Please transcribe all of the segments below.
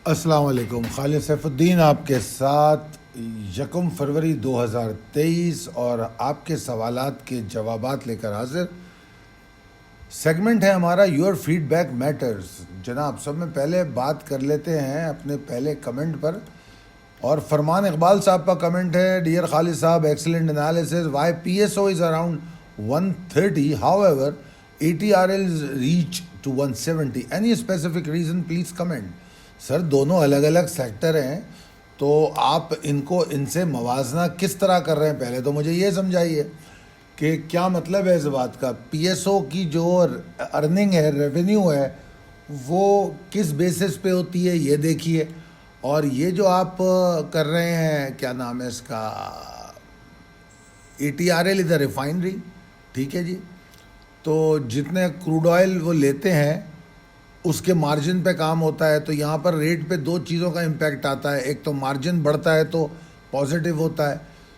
السلام علیکم، خالد سیف الدین آپ کے ساتھ 1 فروری 2023 اور آپ کے سوالات کے جوابات لے کر حاضر۔ سیگمنٹ ہے ہمارا یور فیڈ بیک میٹرز۔ جناب سب میں پہلے بات کر لیتے ہیں اپنے پہلے کمنٹ پر، اور فرمان اقبال صاحب کا کمنٹ ہے، ڈیئر خالد صاحب excellent analysis, Y P S O is around 130 however ATRL reach to 170 any specific reason please comment۔ سر دونوں الگ الگ سیکٹر ہیں، تو آپ ان سے موازنہ کس طرح کر رہے ہیں؟ پہلے تو مجھے یہ سمجھائیے کہ کیا مطلب ہے اس بات کا۔ پی ایس او کی جو ارننگ ہے، ریونیو ہے، وہ کس بیسس پہ ہوتی ہے یہ دیکھیے، اور یہ جو آپ کر رہے ہیں کیا نام ہے اس کا، ATRL از اے ریفائنری، ٹھیک ہے جی، تو جتنے کروڈ آئل وہ لیتے ہیں اس کے مارجن پہ کام ہوتا ہے، تو یہاں پر ریٹ پہ دو چیزوں کا امپیکٹ آتا ہے، ایک تو مارجن بڑھتا ہے تو پازیٹیو ہوتا ہے،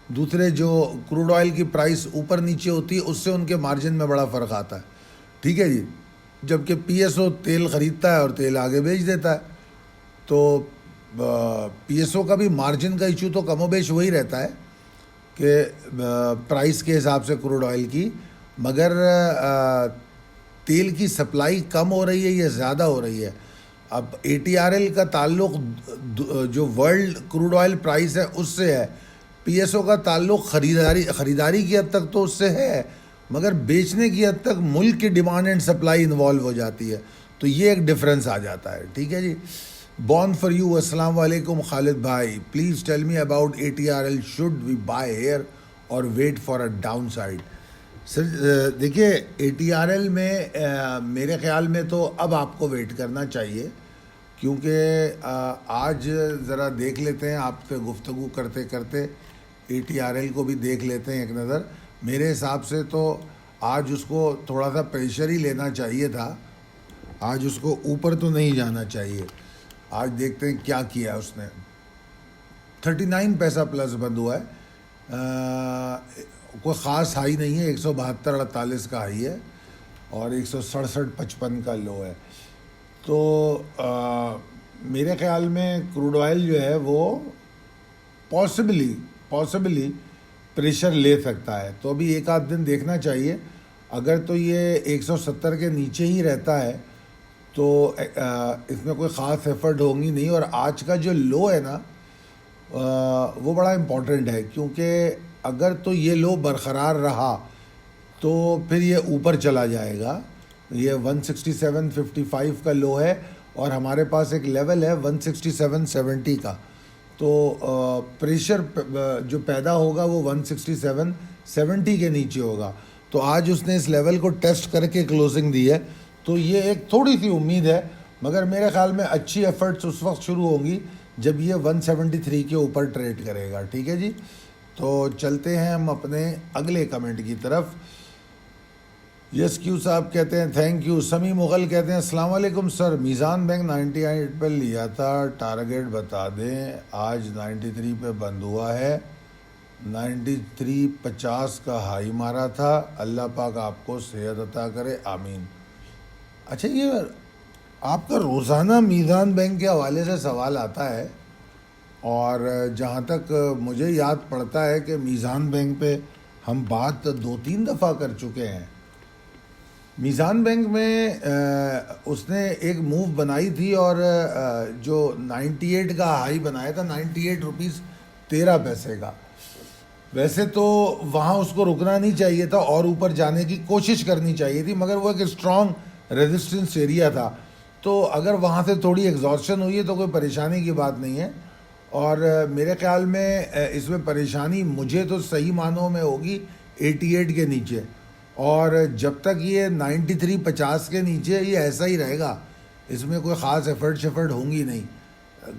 دوسرے جو کروڈ آئل کی پرائس اوپر نیچے ہوتی ہے اس سے ان کے مارجن میں بڑا فرق آتا ہے، ٹھیک ہے جی۔ جبکہ پی ایس او تیل خریدتا ہے اور تیل آگے بیچ دیتا ہے، تو پی ایس او کا بھی مارجن کا ایشو تو کم و بیش وہی رہتا ہے کہ پرائس کے حساب سے کروڈ آئل کی، مگر تیل کی سپلائی کم ہو رہی ہے یا زیادہ ہو رہی ہے۔ اب ATRL کا تعلق جو ورلڈ کروڈ آئل پرائس ہے اس سے ہے، پی ایس او کا تعلق خریداری کی حد تک تو اس سے ہے، مگر بیچنے کی حد تک ملک کی ڈیمانڈ اینڈ سپلائی انوالو ہو جاتی ہے، تو یہ ایک ڈفرینس آ جاتا ہے، ٹھیک ہے جی۔ بورن فار یو، السلام علیکم خالد بھائی، please tell me about ATRL، should we buy here or wait for a downside. Sir دیکھیے ATRL میں میرے خیال میں تو اب آپ کو ویٹ کرنا چاہیے، کیونکہ آج ذرا دیکھ لیتے ہیں، آپ سے گفتگو کرتے کرتے ATRL کو بھی دیکھ لیتے ہیں ایک نظر۔ میرے حساب سے تو آج اس کو تھوڑا سا پریشر ہی لینا چاہیے تھا، آج اس کو اوپر تو نہیں جانا چاہیے۔ آج دیکھتے ہیں کیا کیا اس نے، 39 پیسہ پلس بند ہوا ہے، کوئی خاص ہائی نہیں ہے، 172.48 کا ہائی ہے اور 167.55 کا لو ہے، تو میرے خیال میں کروڈ آئل جو ہے وہ پاسبلی پریشر لے سکتا ہے، تو ابھی ایک آدھ دن دیکھنا چاہیے۔ اگر تو یہ 170 کے نیچے ہی رہتا ہے تو اس میں کوئی خاص ایفرٹ ہوں گی نہیں، اور آج کا جو لو ہے نا وہ بڑا امپورٹنٹ ہے، کیونکہ اگر تو یہ لو برقرار رہا تو پھر یہ اوپر چلا جائے گا۔ یہ 167.55 کا لو ہے، اور ہمارے پاس ایک لیول ہے 167.70 کا، تو پریشر جو پیدا ہوگا وہ 167.70 کے نیچے ہوگا، تو آج اس نے اس لیول کو ٹیسٹ کر کے کلوزنگ دی ہے، تو یہ ایک تھوڑی سی امید ہے، مگر میرے خیال میں اچھی ایفرٹس اس وقت شروع ہوں گی جب یہ 173 کے اوپر ٹریڈ کرے گا، ٹھیک ہے جی۔ تو چلتے ہیں ہم اپنے اگلے کمنٹ کی طرف۔ یس کیو صاحب کہتے ہیں تھینک یو۔ سمی مغل کہتے ہیں السلام علیکم سر، میزان بینک 98 پہ لیا تھا، ٹارگیٹ بتا دیں، آج 93 پہ بند ہوا ہے، 93.50 کا ہائی مارا تھا، اللہ پاک آپ کو صحت عطا کرے، آمین۔ اچھا، یہ آپ کا روزانہ میزان بینک کے حوالے سے سوال آتا ہے، اور جہاں تک مجھے یاد پڑتا ہے کہ میزان بینک پہ ہم بات 2-3 دفعہ کر چکے ہیں۔ میزان بینک میں اس نے ایک موو بنائی تھی، اور جو 98 کا ہائی بنایا تھا، 98 روپیز 13 پیسے کا، ویسے تو وہاں اس کو رکنا نہیں چاہیے تھا اور اوپر جانے کی کوشش کرنی چاہیے تھی، مگر وہ ایک اسٹرانگ ریزسٹنس ایریا تھا، تو اگر وہاں سے تھوڑی ایگزاسشن ہوئی ہے تو کوئی پریشانی کی بات نہیں ہے، اور میرے خیال میں اس میں پریشانی مجھے تو صحیح معنوں میں ہوگی 88 کے نیچے، اور جب تک یہ 93.50 کے نیچے یہ ایسا ہی رہے گا، اس میں کوئی خاص ایفرٹ ہوں گی نہیں،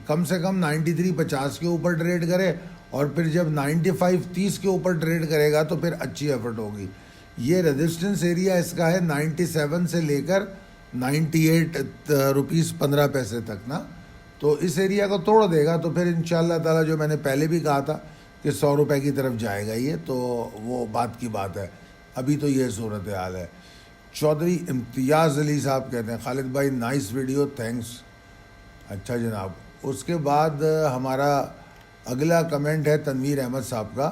کم سے کم 93.50 کے اوپر ٹریڈ کرے، اور پھر جب 95.30 کے اوپر ٹریڈ کرے گا تو پھر اچھی ایفرٹ ہوگی۔ یہ ریزسٹنس ایریا اس کا ہے 97 سے لے کر 98 روپیز 15 پیسے تک نا، تو اس ایریا کو توڑ دے گا تو پھر انشاءاللہ تعالی جو میں نے پہلے بھی کہا تھا کہ 100 روپے کی طرف جائے گا یہ، تو وہ بات کی بات ہے، ابھی تو یہ صورتحال ہے۔ چودھری امتیاز علی صاحب کہتے ہیں خالد بھائی نائس ویڈیو، تھینکس۔ اچھا جناب، اس کے بعد ہمارا اگلا کمنٹ ہے تنویر احمد صاحب کا.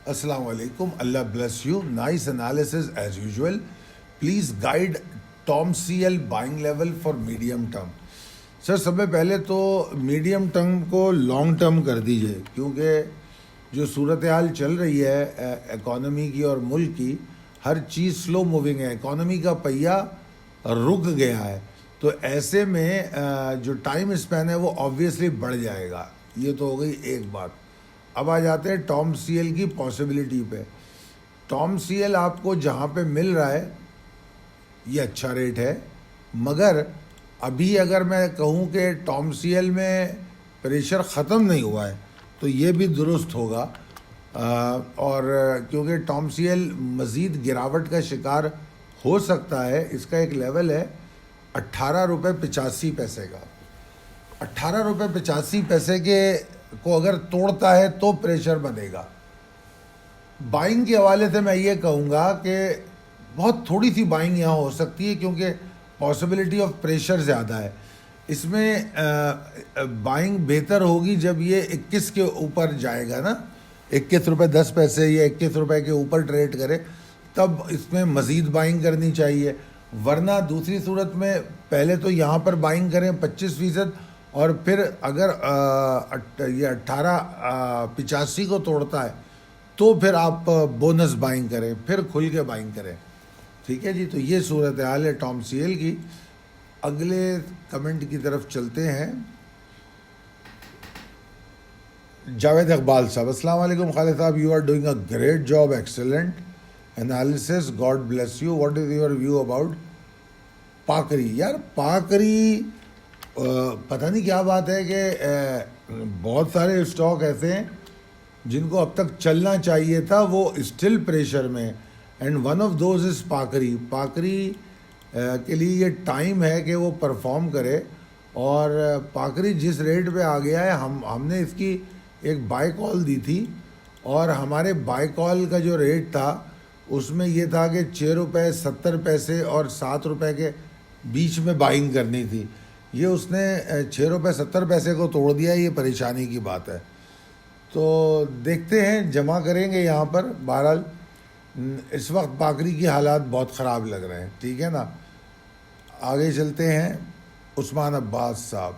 السلام علیکم, اللہ bless you, nice analysis as usual, please guide TOM C L buying level for medium term. Sir سب سے پہلے تو میڈیم ٹرم کو لانگ ٹرم کر دیجئے, کیونکہ جو صورتحال چل رہی ہے اکانومی کی اور ملک کی, ہر چیز سلو موونگ ہے, اکانومی کا پہیہ رک گیا ہے. تو ایسے میں جو ٹائم اسپین ہے وہ آبویسلی بڑھ جائے گا. یہ تو ہو گئی ایک بات. اب آ جاتے ہیں ٹام سی ایل کی پاسبلٹی پہ. ٹام سی ایل آپ کو جہاں پہ مل رہا ہے یہ اچھا ریٹ ہے, مگر ابھی اگر میں کہوں کہ ٹام سی ایل میں پریشر ختم نہیں ہوا ہے تو یہ بھی درست ہوگا. اور کیونکہ ٹام سی ایل مزید گراوٹ کا شکار ہو سکتا ہے. اس کا ایک لیول ہے 18.85 کا. 18.85 کے کو اگر توڑتا ہے تو پریشر بنے گا. بائنگ کے حوالے سے میں یہ کہوں گا کہ بہت تھوڑی سی بائنگ یہاں ہو سکتی ہے, کیونکہ پاسبلٹی آف پریشر زیادہ ہے. اس میں بائنگ بہتر ہوگی جب یہ 21 کے اوپر جائے گا نا, 21.10 یا 21 روپے کے اوپر ٹریڈ کرے, تب اس میں مزید بائنگ کرنی چاہیے. ورنہ دوسری صورت میں پہلے تو یہاں پر بائنگ کریں 25%, اور پھر اگر یہ 18.85 کو توڑتا ہے تو پھر آپ بونس بائنگ کریں, پھر کھل کے بائنگ کریں. ٹھیک ہے جی, تو یہ صورتحال ہے ٹام سی ایل کی. اگلے کمنٹ کی طرف چلتے ہیں. جاوید اقبال صاحب, السلام علیکم خالد صاحب, you are doing a great job, excellent analysis, God bless you. What is your view about PAKRI? یار پاکری پتہ نہیں کیا بات ہے کہ بہت سارے اسٹاک ایسے ہیں جن کو اب تک چلنا چاہیے تھا, وہ اسٹل پریشر میں, and one of those is PAKRI. PAKRI کے لیے یہ ٹائم ہے کہ وہ پرفارم کرے, اور پاکری جس ریٹ پہ آ گیا ہے, ہم نے اس کی ایک بائی کال دی تھی, اور ہمارے بائی کال کا جو ریٹ تھا اس میں یہ تھا کہ 6.70 اور 7 روپے کے بیچ میں بائنگ کرنی تھی. یہ اس نے 6.70 کو توڑ دیا. یہ پریشانی کی بات ہے. تو دیکھتے ہیں, جمع کریں گے یہاں پر. بہرحال اس وقت پاکری کی حالات بہت خراب لگ رہے ہیں. ٹھیک ہے نا, آگے چلتے ہیں. عثمان عباس صاحب,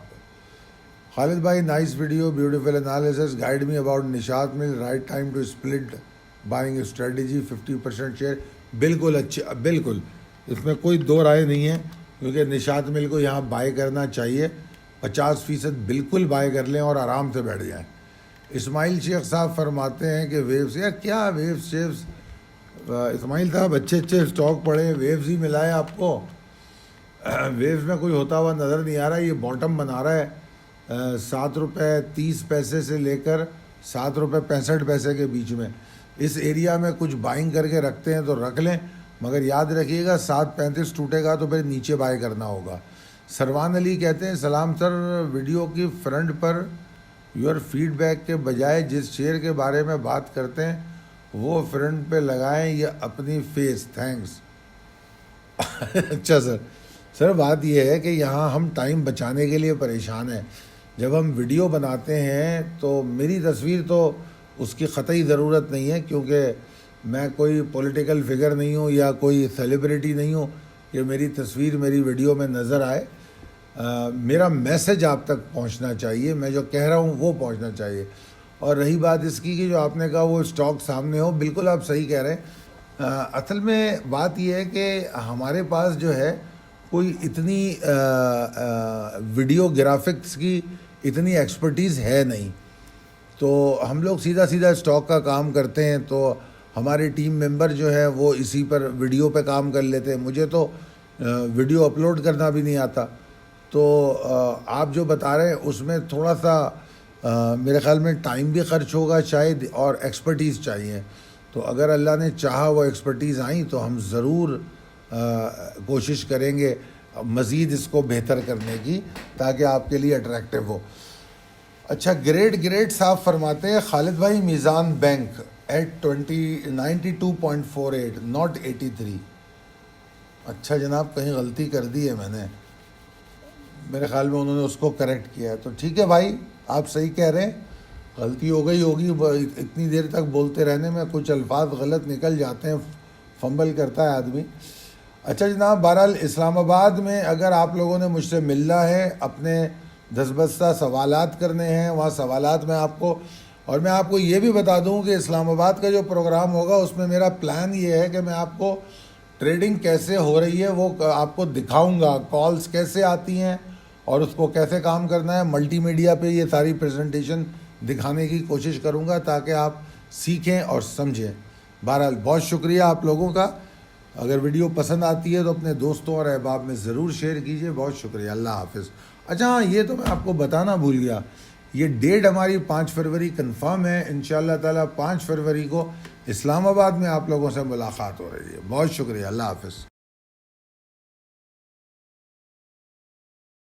خالد بھائی nice video, beautiful analysis, guide me about Nishat mill, right time to split buying strategy, 50% share. بالکل اچھا, بالکل اس میں کوئی دو رائے نہیں ہے, کیونکہ نشاط مل کو یہاں بائی کرنا چاہیے. 50% بالکل بائی کر لیں اور آرام سے بیٹھ جائیں. اسماعیل شیخ صاحب فرماتے ہیں کہ ویوز, یا کیا ویوز شیوز, اسماعیل صاحب اچھے اسٹاک پڑے, ویوز ہی ملائے آپ کو. ویوز میں کوئی ہوتا ہوا نظر نہیں آ رہا. یہ باٹم بنا رہا ہے 7.30 سے لے کر 7.65 کے بیچ میں. اس ایریا میں کچھ بائنگ کر کے رکھتے ہیں تو رکھ لیں, مگر یاد رکھیے گا 7.35 ٹوٹے گا تو پھر نیچے بائی کرنا ہوگا. سروان علی کہتے ہیں, سلام سر, ویڈیو کی فرنٹ پر یور فیڈ بیک کے بجائے جس شیئر کے بارے میں بات کرتے ہیں وہ فرنٹ پہ لگائیں یا اپنی فیس, تھینکس. اچھا سر بات یہ ہے کہ یہاں ہم ٹائم بچانے کے لیے پریشان ہیں. جب ہم ویڈیو بناتے ہیں تو میری تصویر تو اس کی قطعی ضرورت نہیں ہے, کیونکہ میں کوئی پولیٹیکل فگر نہیں ہوں یا کوئی سیلیبریٹی نہیں ہوں کہ میری تصویر میری ویڈیو میں نظر آئے. میرا میسج آپ تک پہنچنا چاہیے, میں جو کہہ رہا ہوں وہ پہنچنا چاہیے. اور رہی بات اس کی کہ جو آپ نے کہا وہ اسٹاک سامنے ہو, بالکل آپ صحیح کہہ رہے ہیں. اصل میں بات یہ ہے کہ ہمارے پاس جو ہے کوئی اتنی ویڈیو گرافکس کی اتنی ایکسپرٹیز ہے نہیں, تو ہم لوگ سیدھا اسٹاک کا کام کرتے ہیں. تو ہمارے ٹیم ممبر جو ہے وہ اسی پر ویڈیو پہ کام کر لیتے ہیں. مجھے تو ویڈیو اپلوڈ کرنا بھی نہیں آتا. تو آپ جو بتا رہے ہیں اس میں تھوڑا سا میرے خیال میں ٹائم بھی خرچ ہوگا شاید, اور ایکسپرٹیز چاہیے. تو اگر اللہ نے چاہا وہ ایکسپرٹیز آئیں تو ہم ضرور کوشش کریں گے مزید اس کو بہتر کرنے کی, تاکہ آپ کے لیے اٹریکٹیو ہو. اچھا, گریٹ صاحب فرماتے ہیں, خالد بھائی میزان بینک ایٹ 92.48 ناٹ 83. اچھا جناب, کہیں غلطی کر دی ہے میں نے. میرے خیال میں انہوں نے اس کو کریکٹ کیا ہے. تو ٹھیک ہے بھائی, آپ صحیح کہہ رہے ہیں, غلطی ہو گئی ہوگی, اتنی دیر تک بولتے رہنے میں کچھ الفاظ غلط نکل جاتے ہیں, فمبل کرتا ہے آدمی. اچھا جناب, بہرحال اسلام آباد میں اگر آپ لوگوں نے مجھ سے ملنا ہے, اپنے دسبستہ سوالات کرنے ہیں, وہاں سوالات میں آپ کو, اور میں آپ کو یہ بھی بتا دوں کہ اسلام آباد کا جو پروگرام ہوگا اس میں میرا پلان یہ ہے کہ میں آپ کو ٹریڈنگ کیسے ہو رہی ہے وہ آپ کو دکھاؤں گا, کالز کیسے آتی ہیں اور اس کو کیسے کام کرنا ہے. ملٹی میڈیا پہ یہ ساری پریزنٹیشن دکھانے کی کوشش کروں گا تاکہ آپ سیکھیں اور سمجھیں. بہرحال بہت شکریہ آپ لوگوں کا. اگر ویڈیو پسند آتی ہے تو اپنے دوستوں اور احباب میں ضرور شیئر کیجیے. بہت شکریہ, اللہ حافظ. اچھا ہاں, یہ تو میں آپ کو بتانا بھول گیا, یہ ڈیٹ ہماری 5 فروری کنفرم ہے. انشاءاللہ تعالی 5 فروری کو اسلام آباد میں آپ لوگوں سے ملاقات ہو رہی ہے. بہت شکریہ, اللہ حافظ.